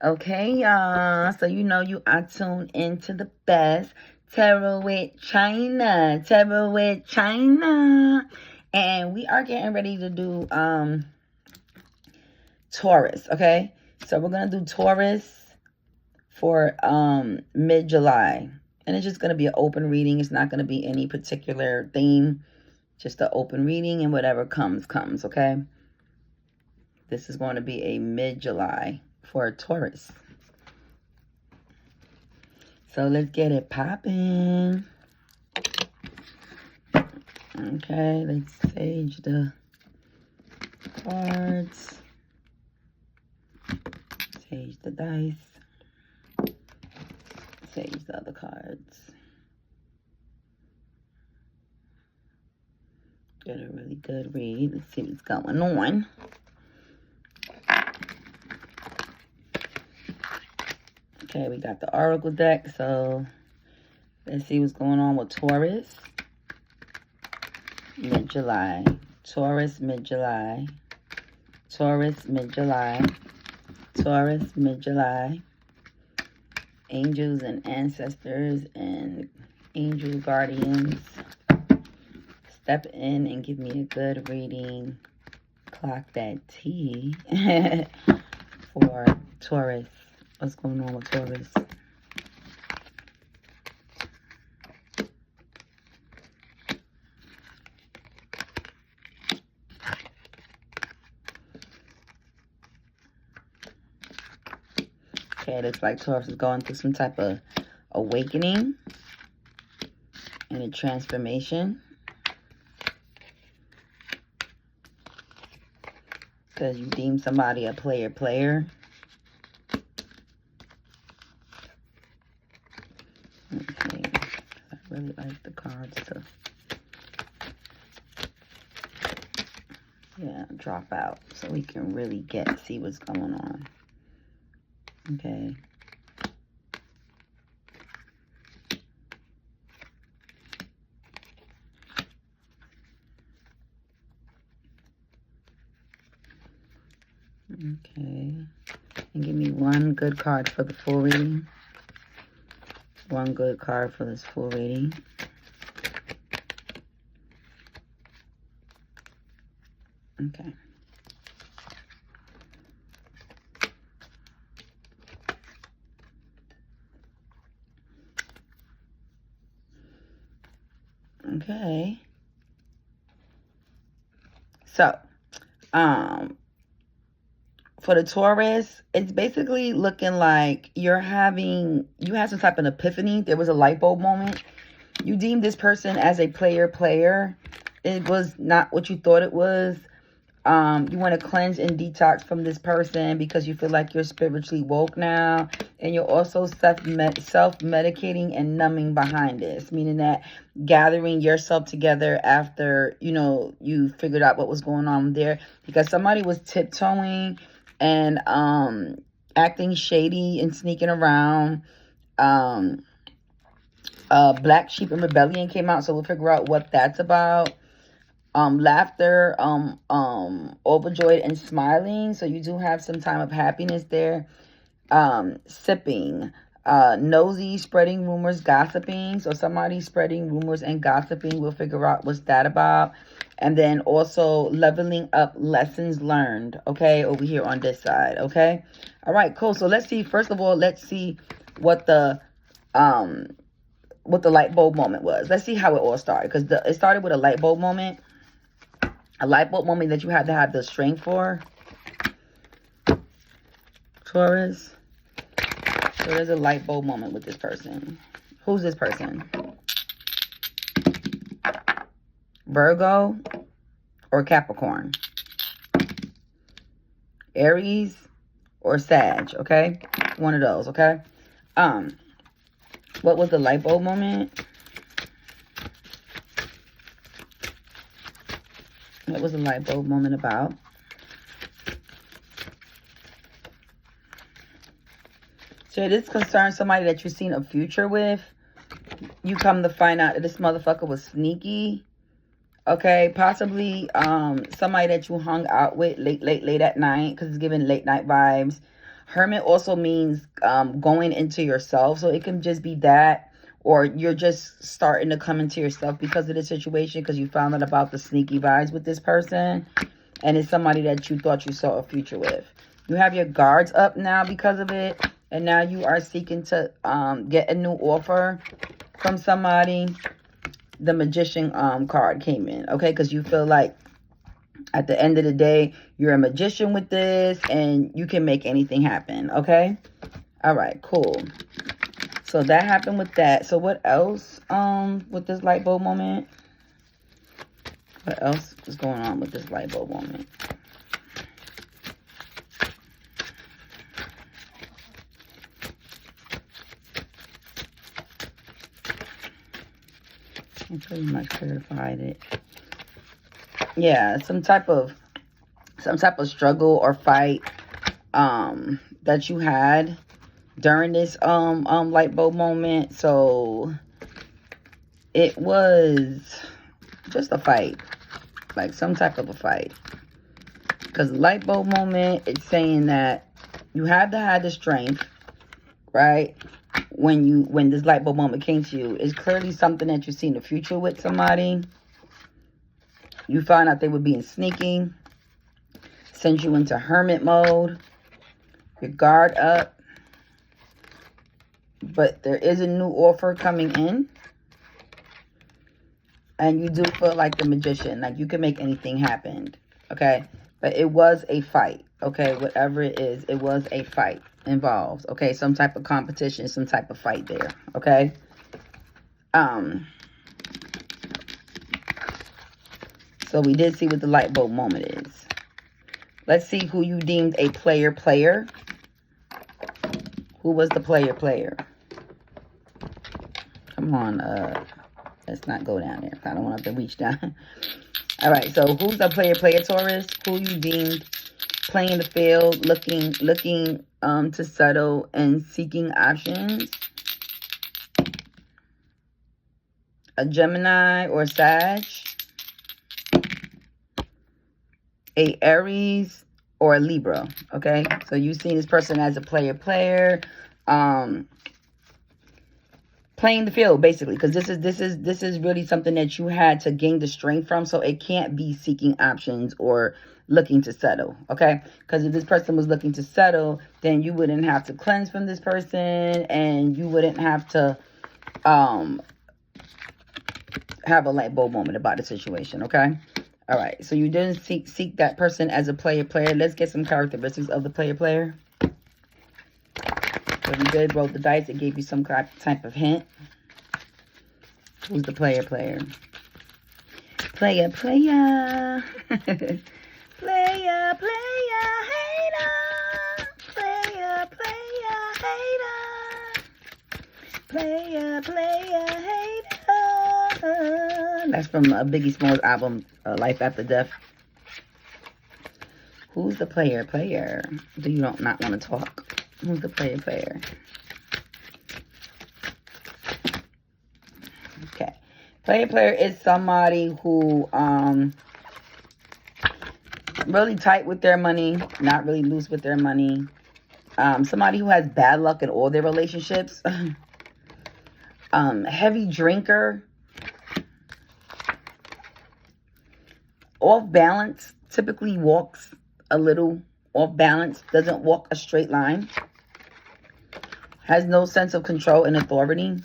Okay, y'all. So you know you are tuned into the best tarot with China. Tarot with China. And we are getting ready to do Taurus, okay? So we're gonna do Taurus for mid-July. And it's just gonna be an open reading. It's not gonna be any particular theme. Just an open reading, and whatever comes, okay? This is going to be a mid-July for Taurus. So let's get it popping. Okay, let's sage the cards. Sage the dice. Sage the other cards. Get a really good read. Let's see what's going on. Okay, we got the Oracle deck, so let's see what's going on with Taurus. Mid-July. Taurus, mid-July. Taurus, mid-July. Taurus, mid-July. Angels and ancestors and angel guardians, step in and give me a good reading. Clock that T for Taurus. What's going on with Taurus? Okay, it looks like Taurus is going through some type of awakening and a transformation. Because you deem somebody a player. Okay, I really like the cards to, drop out so we can really see what's going on. Okay. Okay. And give me one good card for the full reading. One good card for this full reading. Okay. Okay. So, for the Taurus, it's basically looking like you had some type of epiphany. There was a light bulb moment. You deemed this person as a player. It was not what you thought it was. You want to cleanse and detox from this person because you feel like you're spiritually woke now. And you're also self-medicating and numbing behind this. Meaning that gathering yourself together after, you figured out what was going on there. Because somebody was tiptoeing and acting shady and sneaking around. Black Sheep and Rebellion came out. So we'll figure out what that's about. Laughter, overjoyed and smiling. So you do have some time of happiness there. Sipping, nosy, spreading rumors, gossiping. So somebody spreading rumors and gossiping. We'll figure out what's that about. And then also leveling up, lessons learned. Okay, over here on this side. Okay. All right, cool. So let's see. First of all, let's see what the light bulb moment was. Let's see how it all started. Because it started with a light bulb moment. A light bulb moment that you had to have the strength for. Taurus. So there's a light bulb moment with this person. Who's this person? Virgo or Capricorn? Aries or Sag, okay? One of those, okay? What was the light bulb moment? What was the light bulb moment about? So this concerns somebody that you've seen a future with. You come to find out that this motherfucker was sneaky. Okay, possibly somebody that you hung out with late at night, because it's giving late night vibes. Hermit also means going into yourself. So it can just be that, or you're just starting to come into yourself because of the situation, because you found out about the sneaky vibes with this person. And it's somebody that you thought you saw a future with. You have your guards up now because of it. And now you are seeking to get a new offer from somebody. The Magician card came in, okay? Because you feel like at the end of the day, you're a magician with this and you can make anything happen, okay? All right, cool. So that happened with that. So what else with this light bulb moment? What else is going on with this light bulb moment? I pretty much clarified it. Yeah, some type of struggle or fight that you had during this light bulb moment. So it was just a fight, like some type of a fight. Because light bulb moment, it's saying that you have to have the strength, right? When this light bulb moment came to you, it's clearly something that you see in the future with somebody. You found out they were being sneaky, sends you into hermit mode, your guard up, but there is a new offer coming in, and you do feel like the magician, like you can make anything happen, okay? But it was a fight, okay? Whatever it is, it was a fight involved, okay? Some type of competition, some type of fight there, okay? So we did see what the light bulb moment is. Let's see who you deemed a player. Who was the player? Come on, let's not go down there. I don't want to reach down. All right, so who's the player, Taurus? Who you deemed playing the field, looking to settle and seeking options? A Gemini or Sag? A Aries or a Libra, okay? So you see this person as a player, playing the field, basically, because this is really something that you had to gain the strength from. So it can't be seeking options or looking to settle, okay? Because if this person was looking to settle, then you wouldn't have to cleanse from this person, and you wouldn't have to have a light bulb moment about the situation, okay? All right, so you didn't seek that person as a player. Let's get some characteristics of the player. So you did roll the dice. It gave you some type of hint. Who's the player? Player. Player, hater. Player, hater. Player, hater. That's from Biggie Smalls' album, Life After Death. Who's the player? Do you not want to talk? Who's the player? Okay. Player is somebody who really tight with their money, not really loose with their money. Somebody who has bad luck in all their relationships. Heavy drinker. Off balance, typically walks a little off balance, doesn't walk a straight line, has no sense of control and authority,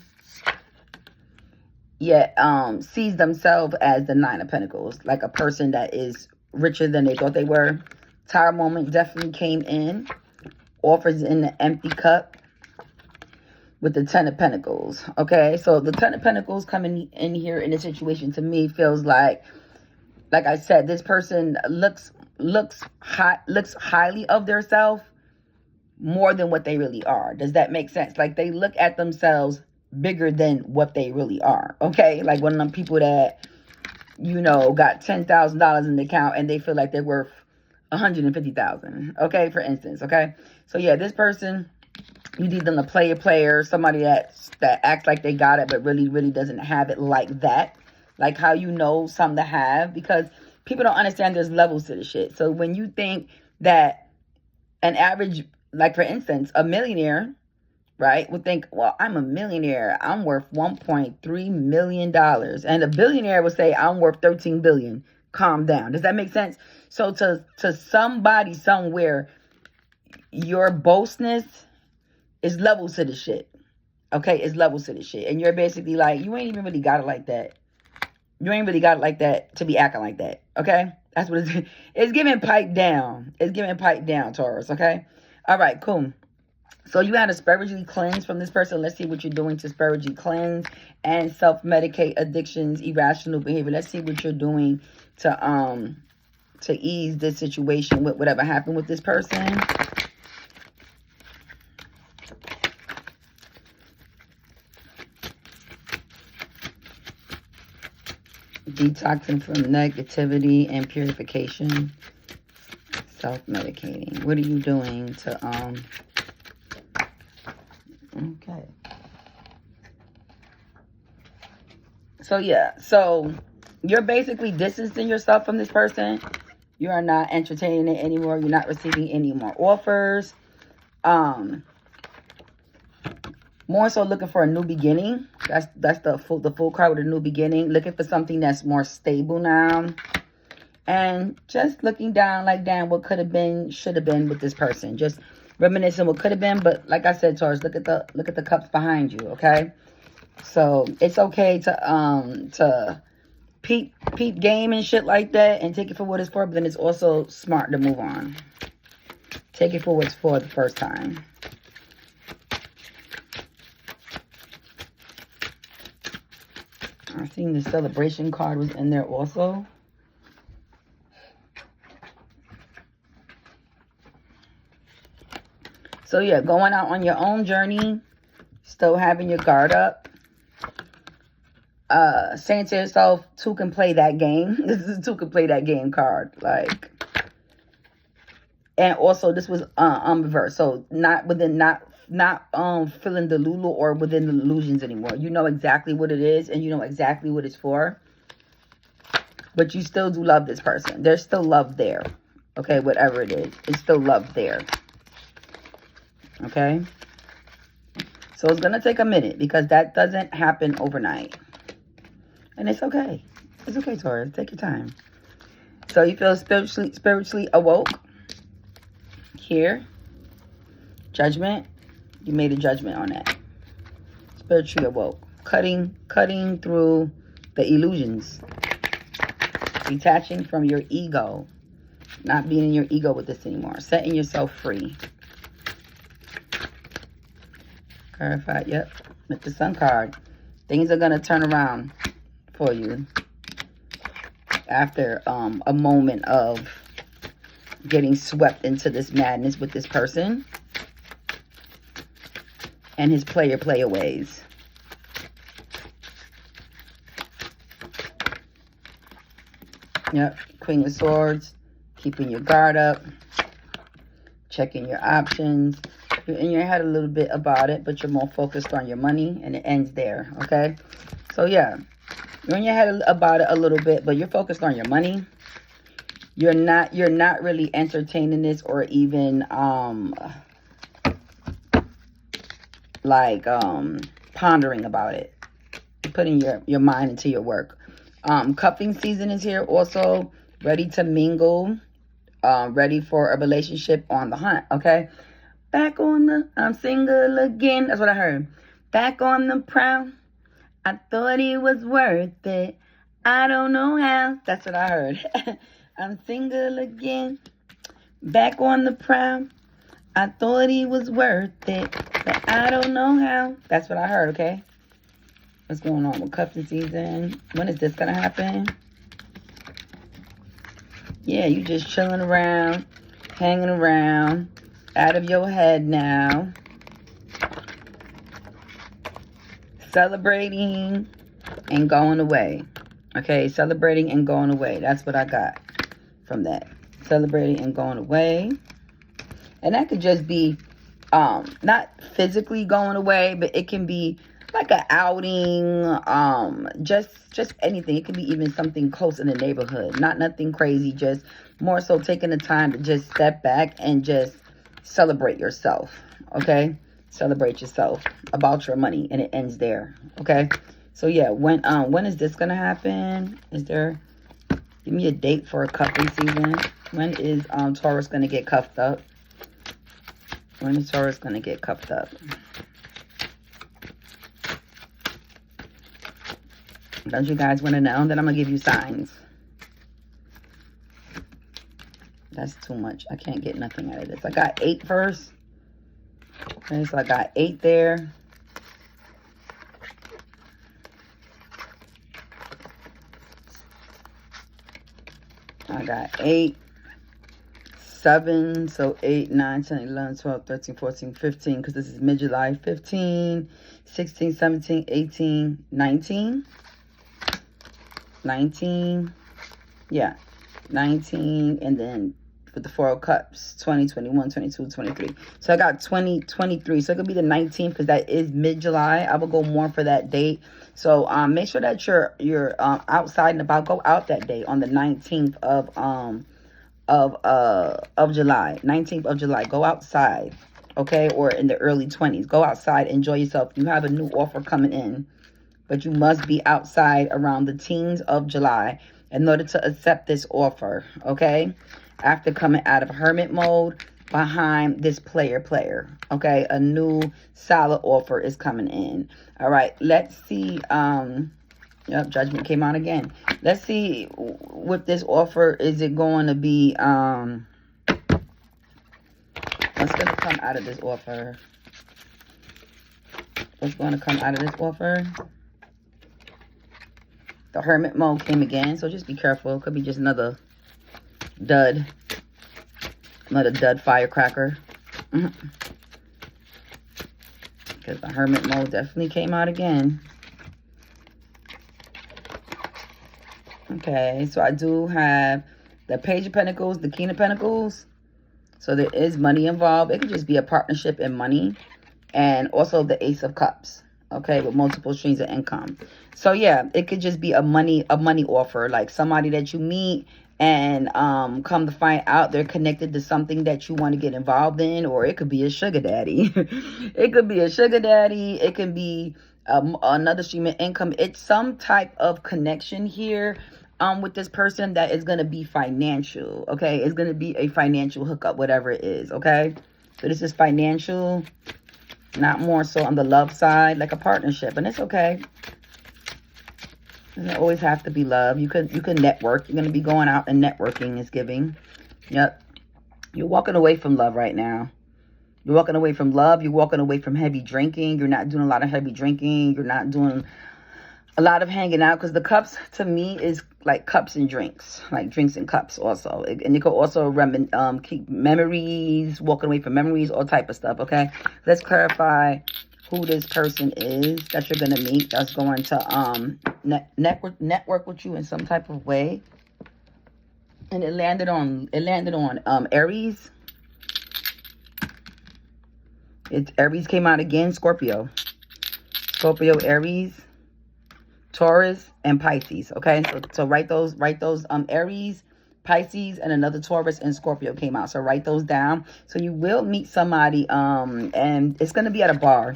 yet sees themselves as the Nine of Pentacles, like a person that is richer than they thought they were. Tower moment definitely came in, offers in the empty cup with the Ten of Pentacles, okay? So the Ten of Pentacles coming in here in this situation, to me, feels like I said, this person looks highly of themselves more than what they really are. Does that make sense? Like, they look at themselves bigger than what they really are, okay? Like one of them people that, you know, got $10,000 in the account and they feel like they're worth $150,000, okay, for instance, okay? So yeah, this person, you need them to player, somebody that acts like they got it but really doesn't have it like that. Like how you know some to have, because people don't understand there's levels to the shit. So when you think that an average like for instance, a millionaire, right, would think, well, I'm a millionaire. I'm worth $1.3 million. And a billionaire would say, I'm worth 13 billion. Calm down. Does that make sense? So to somebody somewhere, your boastness is levels to the shit. Okay, it's levels to the shit. And you're basically like, you ain't even really got it like that. You ain't really got it like that to be acting like that. Okay? That's what it's giving pipe down. It's giving pipe down, Taurus. Okay? All right, cool. So you had to spiritually cleanse from this person. Let's see what you're doing to spiritually cleanse and self-medicate addictions, irrational behavior. Let's see what you're doing to ease this situation with whatever happened with this person. Detoxing from negativity and purification. Self-medicating. What are you doing to okay. So yeah, so you're basically distancing yourself from this person. You are not entertaining it anymore. You're not receiving any more offers. More so looking for a new beginning. That's the full card with a new beginning. Looking for something that's more stable now. And just looking down like, damn, what could have been, should have been with this person. Just reminiscing what could have been. But like I said, Taurus, look at the cups behind you, okay? So it's okay to peep game and shit like that and take it for what it's for, but then it's also smart to move on. Take it for what it's for the first time. I seen the celebration card was in there also. So yeah, going out on your own journey, still having your guard up. Saying to yourself, two can play that game. This is two can play that game card. Like, and also this was reverse. So not feeling the Lulu or within the illusions anymore. You know exactly what it is and you know exactly what it's for. But you still do love this person. There's still love there. Okay, whatever it is. It's still love there. Okay? So it's going to take a minute because that doesn't happen overnight. And it's okay. It's okay, Taurus. Take your time. So you feel spiritually awoke. Here. Judgment. You made a judgment on that. Spiritually awoke. Cutting through the illusions. Detaching from your ego. Not being in your ego with this anymore. Setting yourself free. Clarified, yep. With the Sun card. Things are going to turn around for you. After a moment of getting swept into this madness with this person. And his player ways. Yep. Queen of Swords. Keeping your guard up. Checking your options. You're in your head a little bit about it, but you're more focused on your money, and it ends there, okay? So, yeah. You're in your head about it a little bit, but you're focused on your money. You're not really entertaining this or even, pondering about it. Putting your mind into your work. Cupping season is here also. Ready to mingle. Ready for a relationship on the hunt, okay? Back on the, I'm single again. That's what I heard. Back on the prowl. I thought it was worth it. I don't know how. That's what I heard. I'm single again. Back on the prowl. I thought he was worth it. But I don't know how. That's what I heard, okay? What's going on with cuffing season? When is this going to happen? Yeah, you just chilling around. Hanging around. Out of your head now. Celebrating and going away. Okay, celebrating and going away. That's what I got from that. Celebrating and going away. And that could just be not physically going away, but it can be like an outing, just anything. It could be even something close in the neighborhood. Not nothing crazy, just more so taking the time to just step back and just celebrate yourself, okay? Celebrate yourself about your money, and it ends there, okay? So yeah, when is this gonna happen? Is there, give me a date for a cuffing season. When is Taurus gonna get cuffed up? When is Taurus gonna get cuffed up? Don't you guys want to know? Then I'm gonna give you signs. That's too much. I can't get nothing out of this. I got 8 first. Okay, so I got 8 there. I got 8, 7, so 8, 9, 10, 11, 12, 13, 14, 15, because this is mid-July. 15, 16, 17, 18, 19. 19. Yeah, 19, and then with the 4 of Cups, 20, 21, 22, 23. So I got 20, 23. So it could be the 19th because that is mid-July. I will go more for that date. So make sure that you're outside and about. Go out that day on the 19th of July. 19th of July. Go outside, okay? Or in the early 20s. Go outside, enjoy yourself. You have a new offer coming in, but you must be outside around the teens of July in order to accept this offer, okay? After coming out of hermit mode behind this player, okay? A new solid offer is coming in. All right, let's see. Yep, judgment came out again. Let's see with this offer. Is it going to be, what's going to come out of this offer? What's going to come out of this offer? The hermit mode came again, so just be careful. It could be just another dud. Another dud firecracker. Because the hermit mode definitely came out again. Okay, so I do have the Page of Pentacles, the King of Pentacles. So there is money involved. It could just be a partnership in money. And also the Ace of Cups. Okay, with multiple streams of income. So yeah, it could just be a money offer, like somebody that you meet and come to find out they're connected to something that you want to get involved in, or it could be a sugar daddy. It could be a sugar daddy. It can be another stream of income. It's some type of connection here with this person that is going to be financial. Okay, it's going to be a financial hookup, whatever it is. Okay, so this is financial. Not more so on the love side, like a partnership. And it's okay. It doesn't always have to be love. You can network. You're going to be going out and networking is giving. Yep. You're walking away from love right now. You're walking away from love. You're walking away from heavy drinking. You're not doing a lot of heavy drinking. You're not doing a lot of hanging out. Because the cups, to me, is like cups and drinks. Like drinks and cups also. And you could also keep memories, walking away from memories, all type of stuff, okay? Let's clarify who this person is that you're going to meet. That's going to network with you in some type of way. And it landed on Aries. Aries came out again. Scorpio, Aries, Taurus, and Pisces. Okay, so write those Aries, Pisces, and another Taurus and Scorpio came out. So write those down. So you will meet somebody, and it's gonna be at a bar,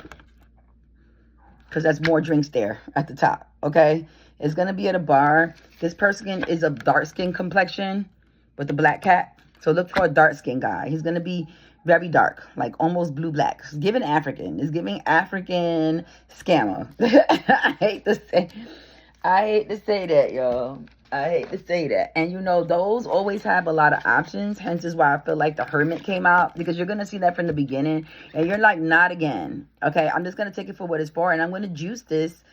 because that's more drinks there at the top. Okay, it's gonna be at a bar. This person is a dark skin complexion with the black cat. So look for a dark skin guy. He's gonna be very dark, like almost blue black. It's giving African. It's giving African scammer. I hate to say that, y'all. I hate to say that. And you know, those always have a lot of options. Hence is why I feel like the hermit came out, because you're going to see that from the beginning. And you're like, not again. Okay, I'm just going to take it for what it's for. And I'm going to juice this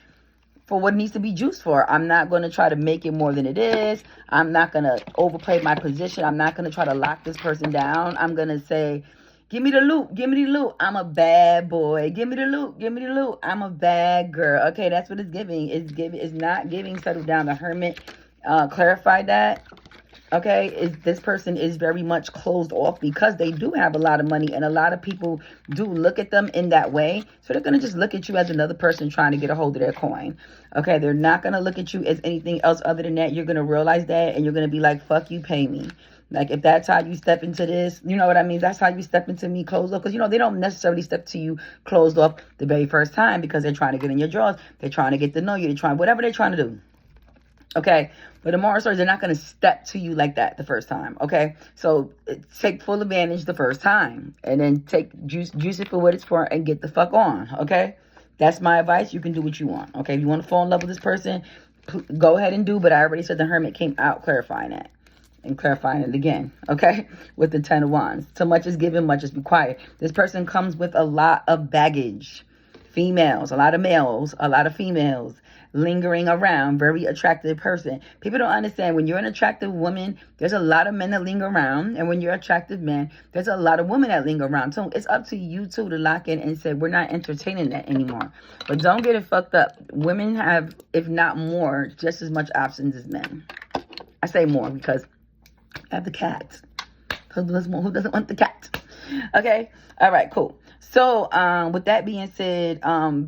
for what it needs to be juiced for. I'm not going to try to make it more than it is. I'm not going to overplay my position. I'm not going to try to lock this person down. I'm going to say, give me the loot. Give me the loot. I'm a bad boy. Give me the loot. Give me the loot. I'm a bad girl. Okay, that's what it's giving. It's not giving settle down. The hermit clarified that. Okay, this person is very much closed off because they do have a lot of money, and a lot of people do look at them in that way. So they're going to just look at you as another person trying to get a hold of their coin. Okay, they're not going to look at you as anything else other than that. You're going to realize that, and you're going to be like, fuck you, pay me. Like, if that's how you step into this, you know what I mean? That's how you step into me closed off. Because, you know, they don't necessarily step to you closed off the very first time because they're trying to get in your drawers. They're trying to get to know you. They're trying, whatever they're trying to do. Okay? But the moral story is they're not going to step to you like that the first time. Okay? So take full advantage the first time. And then juice it for what it's for and get the fuck on. Okay? That's my advice. You can do what you want. Okay? If you want to fall in love with this person, go ahead and do. But I already said the Hermit came out clarifying that. And clarifying it again, okay? With the 10 of Wands. So much is given, much is required. This person comes with a lot of baggage. Females, a lot of males, a lot of females lingering around. Very attractive person. People don't understand when you're an attractive woman, there's a lot of men that linger around. And when you're an attractive man, there's a lot of women that linger around. So it's up to you two to lock in and say, we're not entertaining that anymore. But don't get it fucked up. Women have, if not more, just as much options as men. I say more because I have the cat. Who doesn't want the cat? Okay. All right, cool. So, with that being said,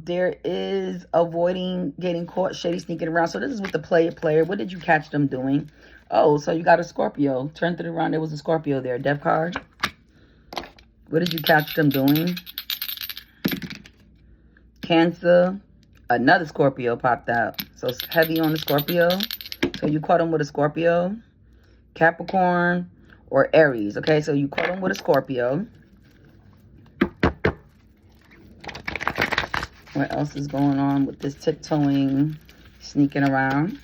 there is avoiding getting caught shady sneaking around. So this is with the player. What did you catch them doing? Oh, so you got a Scorpio. Turned it around. There was a Scorpio there. Death card. What did you catch them doing? Cancer. Another Scorpio popped out. So it's heavy on the Scorpio. So you caught them with a Scorpio. Capricorn or Aries. Okay, so you caught them with a Scorpio. What else is going on with this tiptoeing, sneaking around?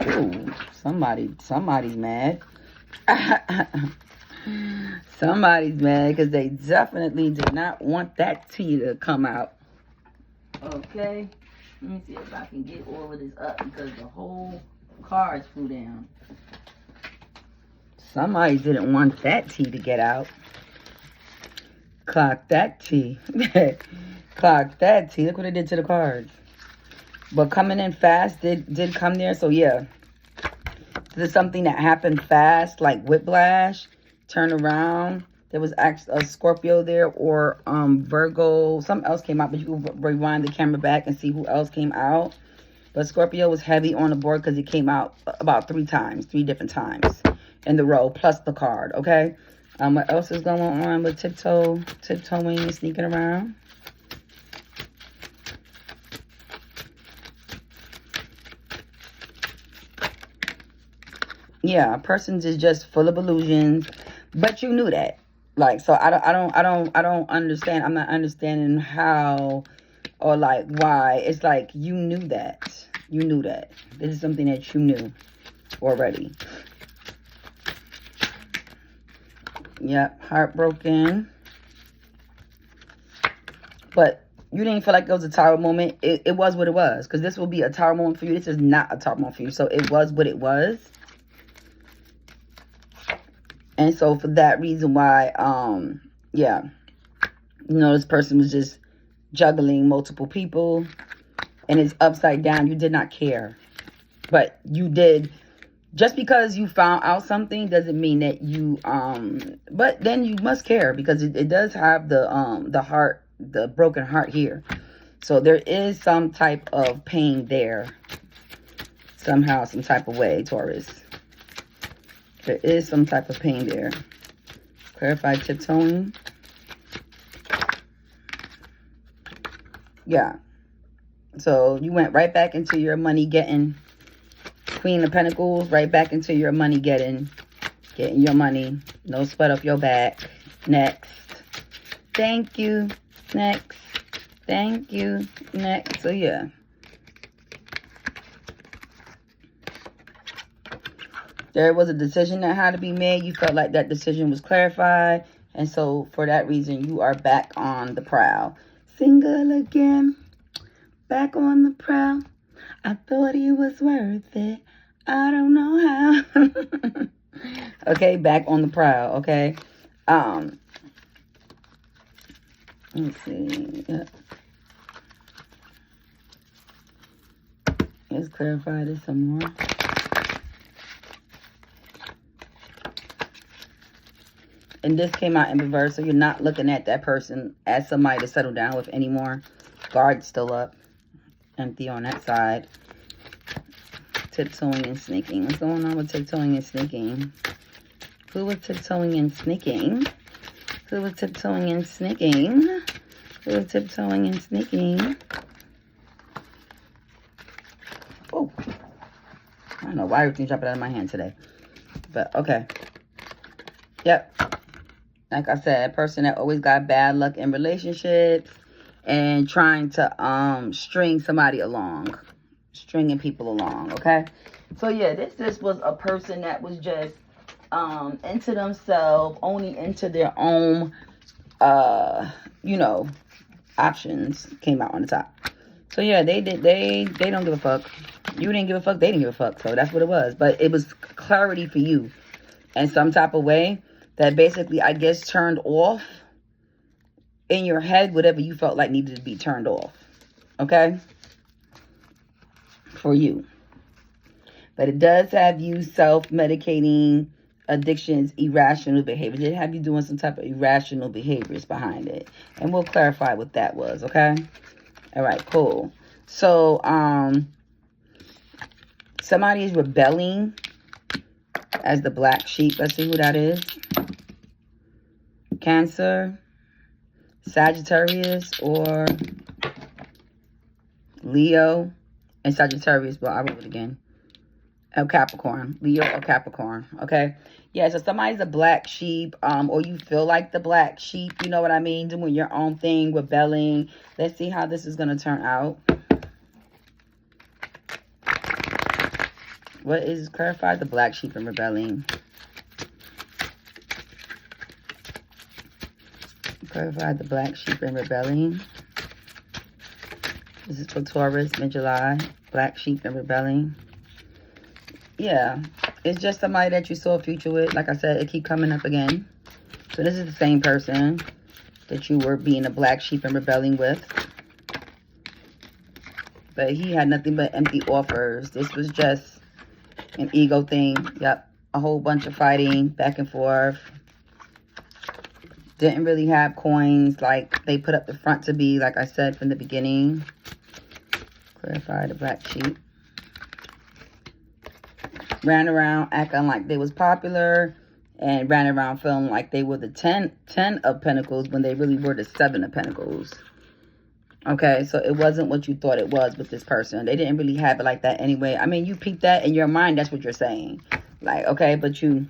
Ooh, somebody's mad. Somebody's mad because they definitely did not want that tea to come out. Okay. Let me see if I can get all of this up because the whole cards flew down. Somebody didn't want that tea to get out. Clock that tea. Clock that tea. Look what it did to the cards. But coming in fast did come there. So, yeah. This is something that happened fast, like whiplash. Turn around. There was actually a Scorpio there or Virgo. Something else came out, but you can rewind the camera back and see who else came out. But Scorpio was heavy on the board because it came out about 3 different times in the row, plus the card, okay? What else is going on with tiptoeing and sneaking around? Yeah, a person is just full of illusions, but you knew that. Like, so I don't understand. I'm not understanding how or like why. It's like you knew that. You knew that. This is something that you knew already. Yep, heartbroken. But you didn't feel like it was a tower moment. It was what it was. Because this will be a tower moment for you. This is not a tower moment for you. So it was what it was. And so for that reason why, yeah, you know, this person was just juggling multiple people and it's upside down. You did not care, but you did. Just because you found out something doesn't mean that you, but then you must care because it does have the heart, the broken heart here. So there is some type of pain there somehow, some type of way, Taurus. There is some type of pain there. Clarify tiptoeing. Yeah. So you went right back into your money getting. Queen of Pentacles, right back into your money getting your money. No sweat up your back. Next. Thank you. Next. Thank you. Next. So yeah. There was a decision that had to be made. You felt like that decision was clarified. And so, for that reason, you are back on the prowl. Single again. Back on the prowl. I thought he was worth it. I don't know how. Okay, back on the prowl. Okay. Let's see. Yeah. Let's clarify this some more. And this came out in reverse, so you're not looking at that person as somebody to settle down with anymore. Guard's still up. Empty on that side. tiptoeing and sneaking? What's going on with tiptoeing and sneaking? Who was tiptoeing and sneaking? Who was tiptoeing and sneaking? Who was tiptoeing and sneaking? Oh, I don't know why everything's jumping out of my hand today. But, okay. Yep. Like I said, a person that always got bad luck in relationships and trying to string somebody along. Stringing people along, okay? So, yeah, this was a person that was just into themselves, only into their own, you know, options came out on the top. So, yeah, they don't give a fuck. You didn't give a fuck, they didn't give a fuck. So, that's what it was. But it was clarity for you in some type of way that basically, I guess, turned off in your head whatever you felt like needed to be turned off. Okay? For you. But it does have you self-medicating addictions, irrational behavior. It have you doing some type of irrational behaviors behind it. And we'll clarify what that was, okay? All right, cool. So, somebody is rebelling as the black sheep. Let's see who that is. Cancer, Sagittarius, or Leo. And Sagittarius, but I wrote it again. Capricorn. Leo or Capricorn. Okay. Yeah, so somebody's a black sheep, or you feel like the black sheep, you know what I mean? Doing your own thing, rebelling. Let's see how this is going to turn out. What is clarify the black sheep and rebelling? Clarify the black sheep and rebelling. This is for Taurus, mid-July. Black sheep and rebelling. Yeah, it's just somebody that you saw a future with. Like I said, it keep coming up again. So this is the same person that you were being a black sheep and rebelling with. But he had nothing but empty offers. This was just an ego thing. Yep, a whole bunch of fighting back and forth. Didn't really have coins like they put up the front to be, like I said from the beginning. Clarify the black sheep. Ran around acting like they was popular and ran around feeling like they were the 10 of Pentacles when they really were the 7 of Pentacles. Okay, so it wasn't what you thought it was with this person. They didn't really have it like that anyway. I mean, you peeped that in your mind, that's what you're saying. Like, okay, but you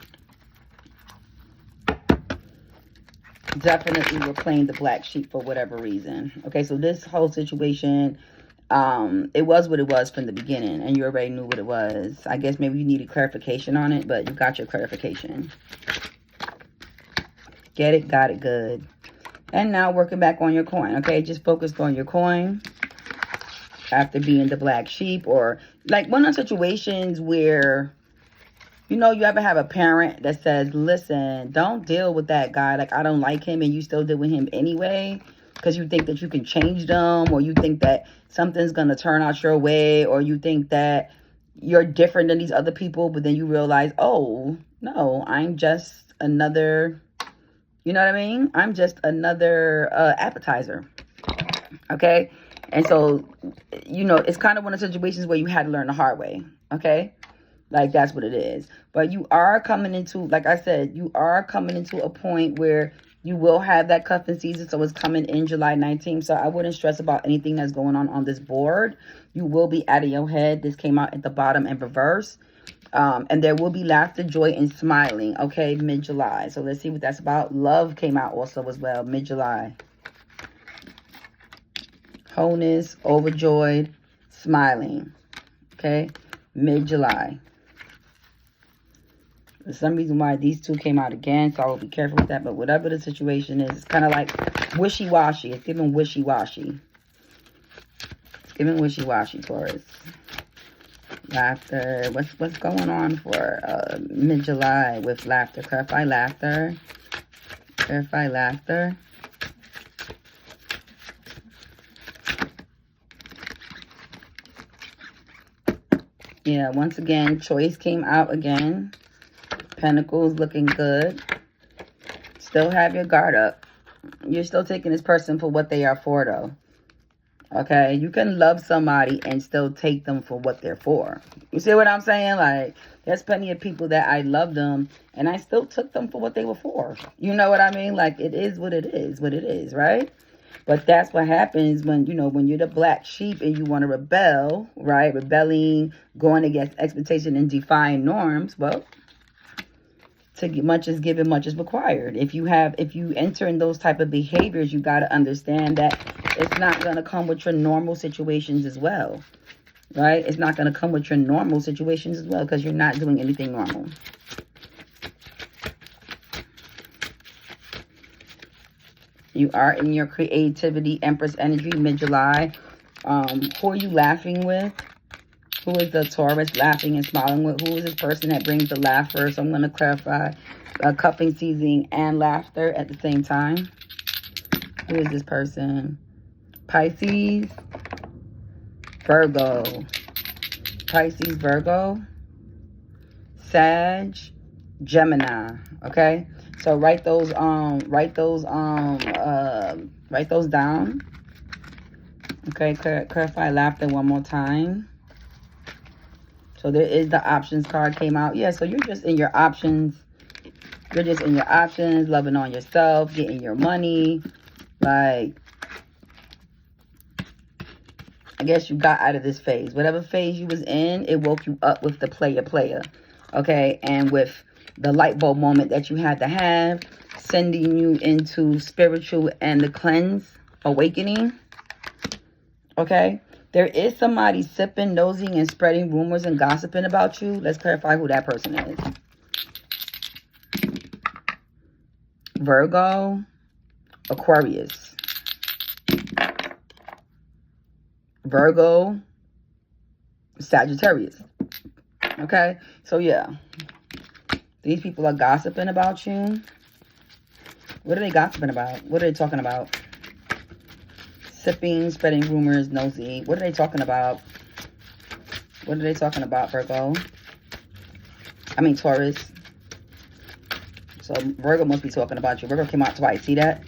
definitely were playing the black sheep for whatever reason. Okay, so this whole situation, it was what it was from the beginning, and you already knew what it was. I guess maybe you needed clarification on it, but you got your clarification. Get it, got it, good. And now working back on your coin, okay? Just focused on your coin after being the black sheep, or like one of the situations where, you know, you ever have a parent that says, listen, don't deal with that guy. Like, I don't like him, and you still deal with him anyway because you think that you can change them, or you think that something's going to turn out your way, or you think that you're different than these other people, but then you realize, oh, no, I'm just another, you know what I mean? I'm just another appetizer, okay? And so, you know, it's kind of one of the situations where you had to learn the hard way, okay? Like, that's what it is. But you are coming into, like I said, you are coming into a point where you will have that cuffing season. So it's coming in July 19th. So I wouldn't stress about anything that's going on this board. You will be out of your head. This came out at the bottom in reverse. And there will be laughter, joy, and smiling. Okay, mid-July. So let's see what that's about. Love came out also as well, mid-July. Wholeness, overjoyed, smiling. Okay, mid-July. There's some reason why these two came out again, so I will be careful with that. But whatever the situation is, it's kind of like wishy-washy. It's giving wishy-washy. It's giving wishy-washy, Taurus. Laughter. What's going on for mid-July with laughter? Clarify laughter. Clarify laughter. Yeah, once again, choice came out again. Pentacles looking good. Still have your guard up. You're still taking this person for what they are for, though. Okay, you can love somebody and still take them for what they're for. You see what I'm saying? Like, there's plenty of people that I love them and I still took them for what they were for. You know what I mean? Like, it is what it is, right? But that's what happens when, you know, when you're the black sheep and you want to rebel, right? Rebelling, going against expectation and defying norms. Well, to get much is given, much is required. If you enter in those type of behaviors, you got to understand that it's not going to come with your normal situations as well, right? It's not going to come with your normal situations as well because you're not doing anything normal. You are in your creativity, Empress energy, mid-July. Who are you laughing with? Who is the Taurus laughing and smiling with? Who is this person that brings the laughter? So I'm going to clarify cupping, seizing, and laughter at the same time. Who is this person? Pisces, Virgo. Pisces, Virgo, Sag, Gemini. Okay? So write those down. Okay, clarify laughter one more time. So there is the options card came out. Yeah, so you're just in your options. You're just in your options, loving on yourself, getting your money. Like, I guess you got out of this phase. Whatever phase you was in, it woke you up with the player. Okay, and with the light bulb moment that you had to have, sending you into spiritual and the cleanse, awakening. Okay. There is somebody sipping, nosing, and spreading rumors and gossiping about you. Let's clarify who that person is. Virgo, Aquarius. Virgo, Sagittarius. Okay? So, yeah. These people are gossiping about you. What are they gossiping about? What are they talking about? Sipping, spreading rumors, nosy. What are they talking about? What are they talking about, Virgo? I mean, Taurus. So, Virgo must be talking about you. Virgo came out twice. See that?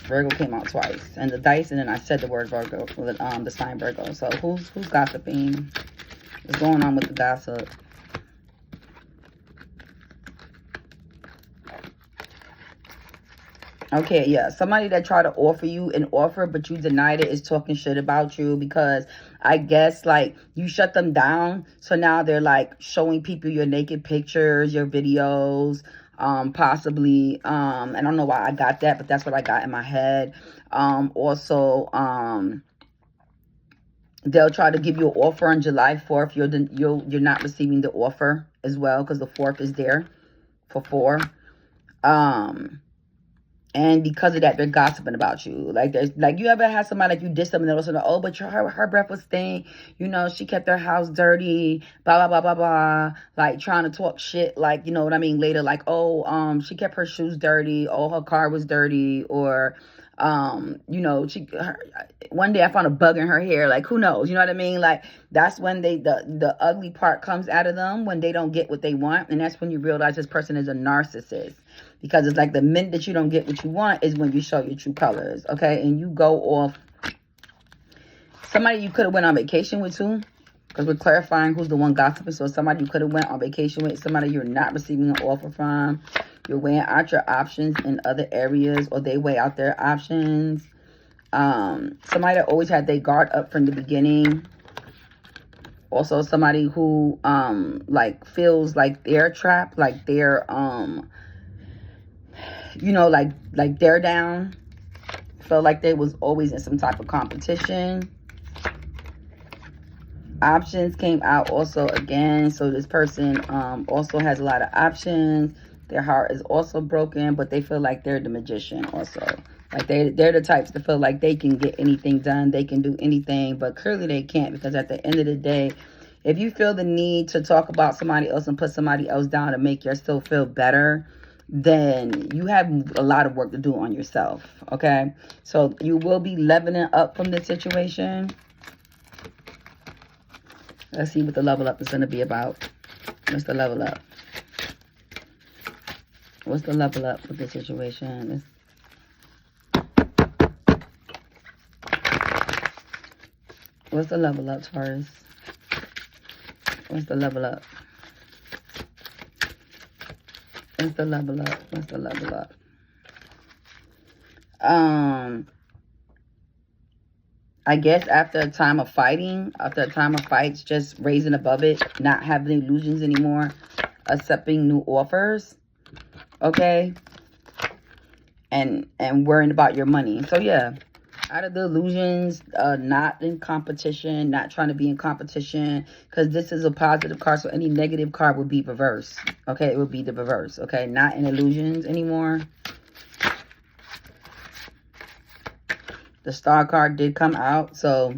Virgo came out twice. And the dice, and then I said the word Virgo, the sign Virgo. So, who's gossiping? What's going on with the gossip? Okay, yeah. Somebody that tried to offer you an offer, but you denied it is talking shit about you because I guess, like, you shut them down. So now they're, like, showing people your naked pictures, your videos, possibly. I don't know why I got that, but that's what I got in my head. Also, they'll try to give you an offer on July 4th. You're not receiving the offer as well because the 4th is there for 4. And because of that, they're gossiping about you. Like, you ever had somebody like you did something that was like, oh, but her breath was stink. You know, she kept her house dirty. Blah, blah, blah, blah, blah. Like, trying to talk shit. Like, you know what I mean? Later, like, oh, she kept her shoes dirty. Oh, her car was dirty. Or, you know, one day I found a bug in her hair. Like, who knows? You know what I mean? Like, that's when the ugly part comes out of them, when they don't get what they want. And that's when you realize this person is a narcissist. Because it's like the minute that you don't get what you want is when you show your true colors, okay? And you go off somebody you could have went on vacation with too, because we're clarifying who's the one gossiping. So somebody you could have went on vacation with, somebody you're not receiving an offer from. You're weighing out your options in other areas, or they weigh out their options. Somebody that always had their guard up from the beginning. Also somebody who like feels like they're trapped, like they're you know, like they're down. Felt like they was always in some type of competition. Options came out also again. So this person also has a lot of options. Their heart is also broken, but they feel like they're the magician also. Like they're the types to feel like they can get anything done. They can do anything, but clearly they can't, because at the end of the day, if you feel the need to talk about somebody else and put somebody else down to make yourself feel better, then you have a lot of work to do on yourself, okay? So you will be leveling up from this situation. Let's see what the level up is going to be about. What's the level up? What's the level up with this situation? What's the level up, Taurus? What's the level up? What's the level up? What's the level up? I guess after a time of fighting, after a time of fights, just raising above it, not having illusions anymore, accepting new offers, okay? And worrying about your money. So yeah, out of the illusions, not in competition, not trying to be in competition, because this is a positive card, so any negative card would be reversed, okay? It would be the reverse, okay? Not in illusions anymore. The star card did come out, so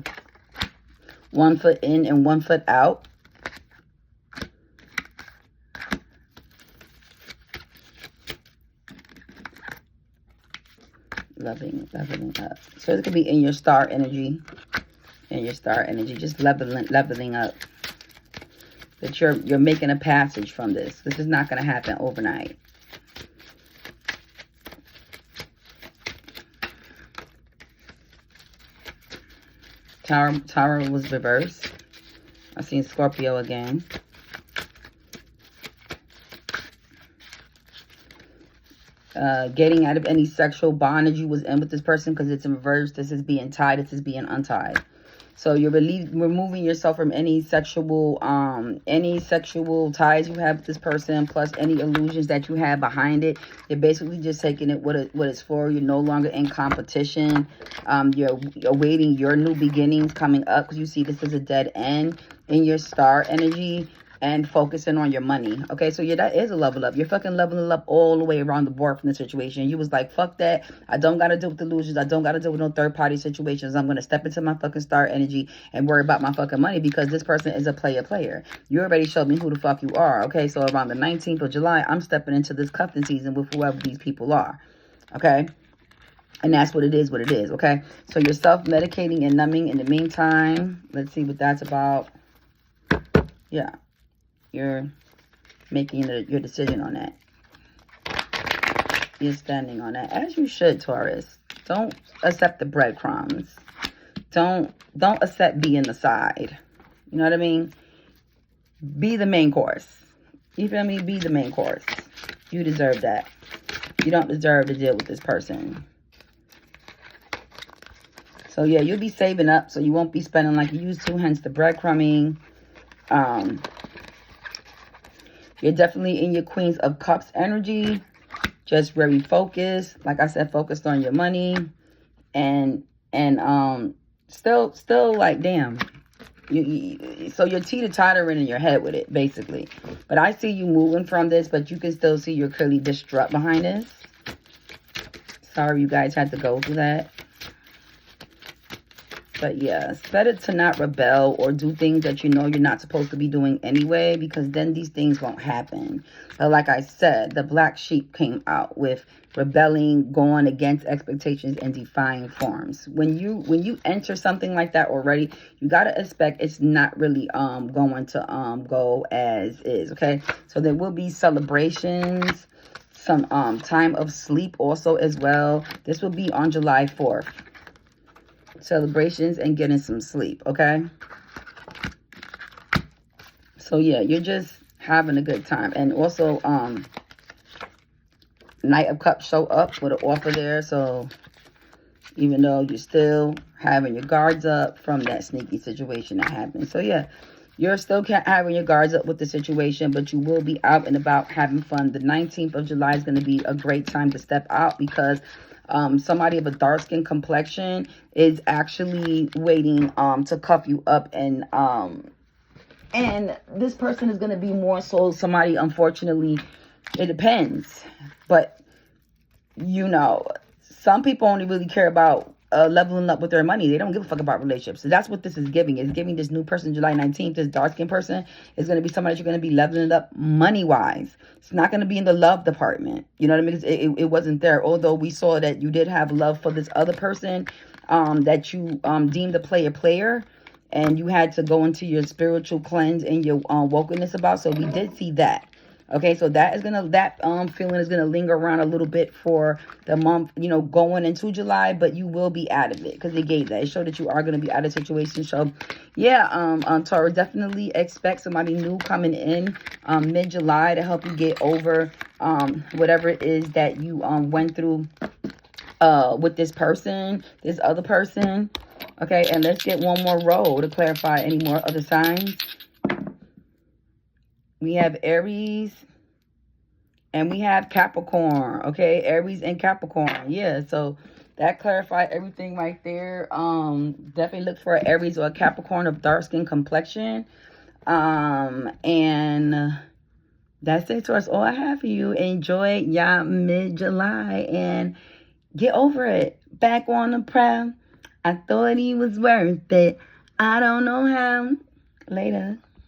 1 foot in and 1 foot out. Leveling up. So it could be in your star energy. In your star energy, just leveling up. That you're making a passage from this. This is not going to happen overnight. Tower was reversed. I've seen Scorpio again. Getting out of any sexual bondage you was in with this person, because it's in reverse. This is being tied. This is being untied. So you're removing yourself from any sexual ties you have with this person, plus any illusions that you have behind it. You're basically just taking it what it's for. You're no longer in competition. You're awaiting your new beginnings coming up, because you see this is a dead end in your star energy. And focusing on your money. Okay, so yeah, that is a level up. You're fucking leveling up all the way around the board from the situation. You was like, fuck that. I don't got to deal with delusions. I don't got to deal with no third-party situations. I'm going to step into my fucking star energy and worry about my fucking money, because this person is a player. You already showed me who the fuck you are. Okay, so around the 19th of July, I'm stepping into this cuffing season with whoever these people are. Okay? And that's what it is, okay? So you're self-medicating and numbing in the meantime. Let's see what that's about. Yeah. You're making your decision on that. You're standing on that, as you should, Taurus. Don't accept the breadcrumbs. Don't accept being the side. You know what I mean? Be the main course. You feel me? Be the main course. You deserve that. You don't deserve to deal with this person. So yeah, you'll be saving up, so you won't be spending like you used to, hence the breadcrumbing. You're definitely in your Queens of Cups energy. Just very focused. Like I said, focused on your money. And still like, damn. So you're teeter-tottering in your head with it, basically. But I see you moving from this, but you can still see you're clearly distraught behind this. Sorry you guys had to go through that. But yeah, it's better to not rebel or do things that you know you're not supposed to be doing anyway, because then these things won't happen. But like I said, the black sheep came out with rebelling, going against expectations, and defying forms. When you enter something like that already, you got to expect it's not really going to go as is, okay? So there will be celebrations, some time of sleep also as well. This will be on July 4th. Celebrations and getting some sleep, okay? So yeah, you're just having a good time. And also Knight of Cups show up with an offer there. So even though you're still having your guards up from that sneaky situation that happened. So yeah, you're still having your guards up with the situation, but you will be out and about having fun. The 19th of July is going to be a great time to step out, because somebody of a dark skin complexion is actually waiting to cuff you up, and this person is going to be more so somebody, unfortunately, it depends, but you know, some people only really care about leveling up with their money. They don't give a fuck about relationships. So that's what this is giving. It's giving this new person July 19th, this dark skinned person is going to be somebody that you're going to be leveling up money wise. It's not going to be in the love department. You know what I mean? It wasn't there. Although we saw that you did have love for this other person that you deemed a player, and you had to go into your spiritual cleanse and your wokeness about. So we did see that. Okay, so that feeling is gonna linger around a little bit for the month, you know, going into July, but you will be out of it because it gave that. It showed that you are gonna be out of situation. So yeah, Taurus, definitely expect somebody new coming in mid-July to help you get over whatever it is that you went through with this person, this other person. Okay, and let's get one more roll to clarify any more other signs. We have Aries and we have Capricorn. Okay, Aries and Capricorn. Yeah, so that clarified everything right there. Definitely look for an Aries or a Capricorn of dark skin complexion. And that's it, Taurus. All I have for you. Enjoy y'all mid-July and get over it. Back on the prowl. I thought he was worth it. I don't know how. Later.